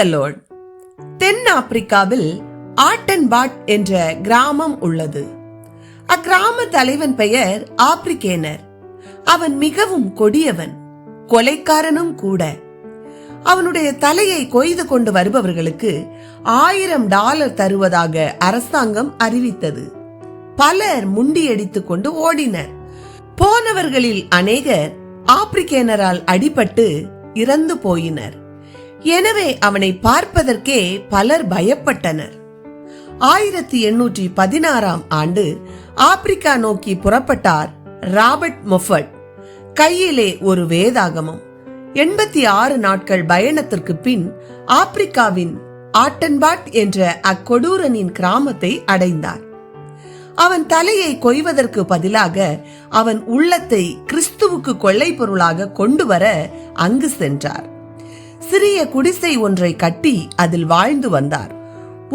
தி Lord. தென் ஆப்பிரிக்காவில் ஆட்டன்பாட் என்ற கிராமம் உள்ளது. அக்கிராம தலைவன் பெயர் ஆப்பிரிக்கேனர். அவன் மிகவும் கொடியவன், கொலைக்காரனும் கூட. அவனுடைய தலையை கொய்து கொண்டு வருபவர்களுக்கு $1000 தருவதாக அரசாங்கம் அறிவித்தது. பலர் முண்டியடித்துக் கொண்டு ஓடினர். போனவர்களில் அநேகர் ஆப்பிரிக்கேனரால் அடிபட்டு இறந்து போயினர். எனவே அவனை பார்ப்பதற்கே பலர் பயப்பட்டனர். 1816ஆம் ஆண்டு ஆப்பிரிக்கா நோக்கி புறப்பட்டார் ராபர்ட் மொஃபட். கையிலே ஒரு வேதாகமம். 86 நாட்கள் பயணத்திற்கு பின் ஆப்பிரிக்காவின் ஆட்டன்பாட் என்ற அக்கொடூரனின் கிராமத்தை அடைந்தார். அவன் தலையை கொய்வதற்கு பதிலாக அவன் உள்ளத்தை கிறிஸ்துவுக்கு கொள்ளை பொருளாக கொண்டு வர அங்கு சென்றார். சிறிய குடிசை ஒன்றை கட்டி அதில் வாழ்ந்து வந்தார்.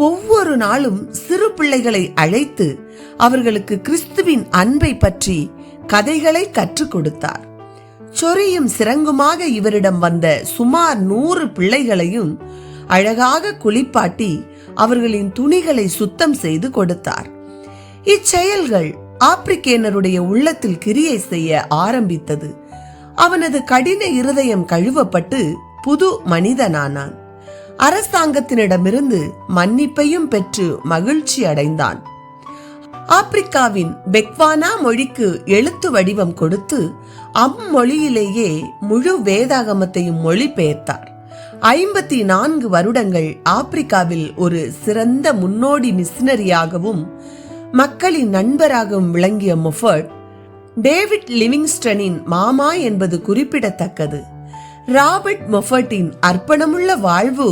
ஒவ்வொரு நாளும் சிறு பிள்ளைகளை அழைத்து அவர்களுக்கு கிறிஸ்துவின் அன்பை பற்றி கதைகளை கற்றுக் கொடுத்தார். சொறியும் சிறங்குமாக இவரிடம் வந்த சுமார் 100 பிள்ளைகளையும் அழகாக குளிப்பாட்டி அவர்களின் துணிகளை சுத்தம் செய்து கொடுத்தார். இச்செயல்கள் ஆப்பிரிக்கேனருடைய உள்ளத்தில் கிரியை செய்ய ஆரம்பித்தது. அவனது கடின இருதயம் கழுவப்பட்டு புது மனிதனானான். அரசாங்கத்தினிடமிருந்து மன்னிப்பையும் பெற்று மகிழ்ச்சி அடைந்தான். ஆப்பிரிக்காவின் பெக்வானா மொழிக்கு எழுத்து வடிவம் கொடுத்து அம்மொழியிலேயே முழு வேதாகமத்தையும் மொழிபெயர்த்தார். 54 வருடங்கள் ஆப்பிரிக்காவில் ஒரு சிறந்த முன்னோடி மிஷனரியாகவும் மக்களின் நண்பராகவும் விளங்கிய மொஃபட் டேவிட் லிவிங்ஸ்டனின் மாமா என்பது குறிப்பிடத்தக்கது. ராபர்ட் மொஃபட்டின் அர்ப்பணமுள்ள வாழ்வு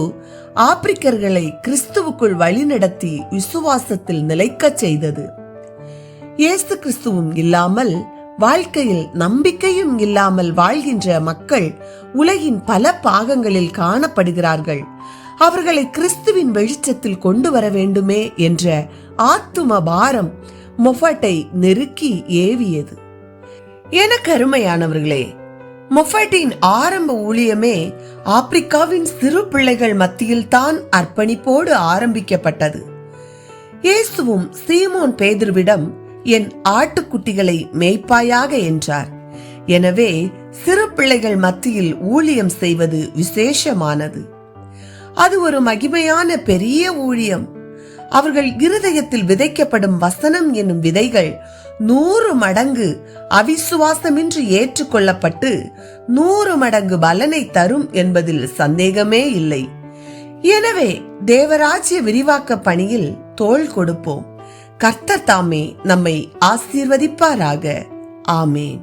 ஆப்பிரிக்கர்களை கிறிஸ்துவுக்குள் வழிநடத்தி விசுவாசத்தில் நிலைக்க செய்தது. இயேசு கிறிஸ்துவும் இல்லாமல், வாழ்க்கையில் நம்பிக்கையும் இல்லாமல் வாழ்கின்ற மக்கள் உலகின் பல பாகங்களில் காணப்படுகிறார்கள். அவர்களை கிறிஸ்துவின் வெளிச்சத்தில் கொண்டு வர வேண்டுமே என்ற ஆத்தும பாரம் மொஃபட்டை நெருக்கி ஏவியது. எனக்கு அருமையானவர்களே, மொஃபட்டின் ஆரம்ப ஊழியமே ஆப்பிரிக்காவின் சிறு பிள்ளைகள் மத்தியில் தான் அர்ப்பணிப்போடு ஆரம்பிக்கப்பட்டது. இயேசுவும் சீமோன் பேதுருவிடம், என் ஆட்டுக்குட்டிகளை மேய்ப்பாயாக என்றார். எனவே சிறு பிள்ளைகள் மத்தியில் ஊழியம் செய்வது விசேஷமானது. அது ஒரு மகிமையான பெரிய ஊழியம். அவர்கள் இருதயத்தில் விதைக்கப்படும் வசனம் என்னும் விதைகள் 100 மடங்கு அவிசுவாசமின்றி ஏற்றுக்கொள்ளப்பட்டு 100 மடங்கு பலனை தரும் என்பதில் சந்தேகமே இல்லை. எனவே தேவராஜ்ய விரிவாக்க பணியில் தோள் கொடுப்போம். கர்த்தர் தாமே நம்மை ஆசீர்வதிப்பாராக. ஆமேன்.